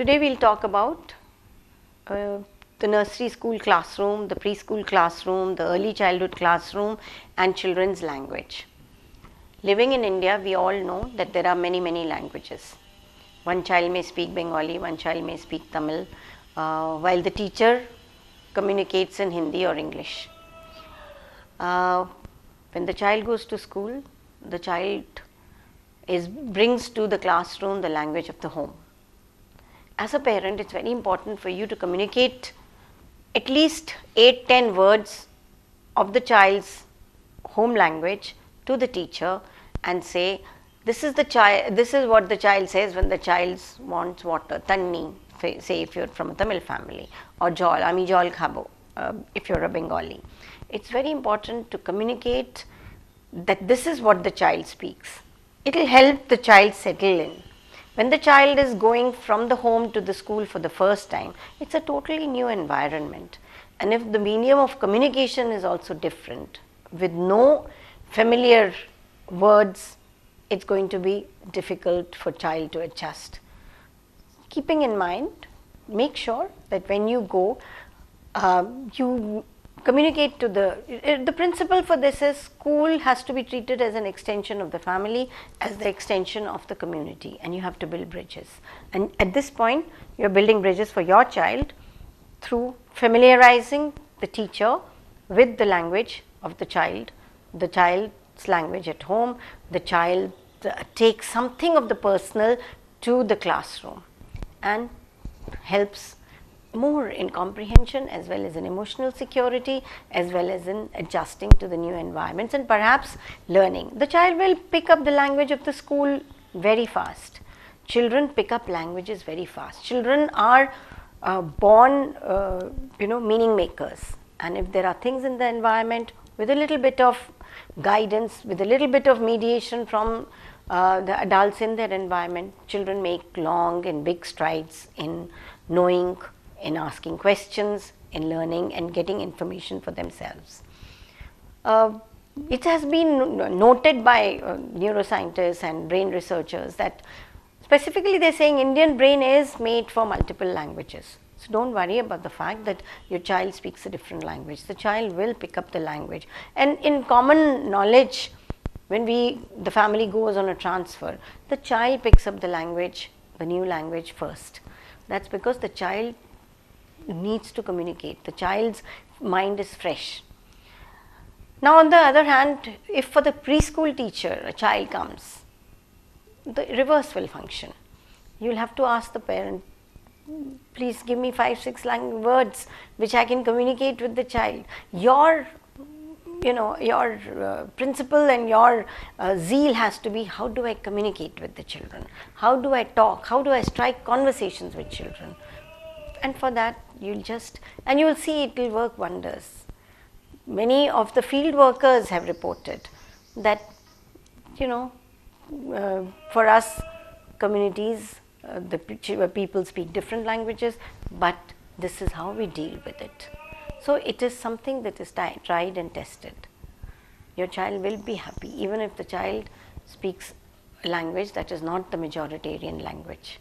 Today we will talk about the nursery school classroom, the preschool classroom, the early childhood classroom and children's language. Living in India, we all know that there are many languages. One child may speak Bengali, one child may speak Tamil, while the teacher communicates in Hindi or English. When the child goes to school, the child brings to the classroom the language of the home. As a parent, it's very important for you to communicate at least 8-10 words of the child's home language to the teacher and say, this is what the child says when the child wants water, tanni, say if you're from a Tamil family, or jol, ami jol khabo, if you're a Bengali. It's very important to communicate that this is what the child speaks. It will help the child settle in. When the child is going from the home to the school for the first time, it's a totally new environment. And if the medium of communication is also different, with no familiar words, it's going to be difficult for child to adjust. Keeping in mind, make sure that when you go, you communicate to the principle for this is school has to be treated as an extension of the family, as the extension of the community, and you have to build bridges. And at this point, you are building bridges for your child through familiarizing the teacher with the language of the child's language at home. The child takes something of the personal to the classroom and helps more in comprehension as well as in emotional security, as well as in adjusting to the new environments and perhaps learning. The child will pick up the language of the school very fast. Children pick up languages very fast. Children are born meaning makers, and if there are things in the environment, with a little bit of guidance, with a little bit of mediation from the adults in their environment, children make long and big strides in knowing, in asking questions, in learning and getting information for themselves. It has been noted by neuroscientists and brain researchers that specifically they are saying Indian brain is made for multiple languages. So don't worry about the fact that your child speaks a different language. The child will pick up the language. And in common knowledge, when the family goes on a transfer, the child picks up the language, the new language first. That's because the child needs to communicate. The child's mind is fresh. Now on the other hand, if for the preschool teacher a child comes, the reverse will function. You will have to ask the parent, please give me 5-6 words which I can communicate with the child. Your principle and your zeal has to be, how do I communicate with the children? How do I talk? How do I strike conversations with children? And for that, you will see it will work wonders. Many of the field workers have reported that, for us communities, the people speak different languages, but this is how we deal with it. So it is something that is tried and tested. Your child will be happy even if the child speaks a language that is not the majoritarian language.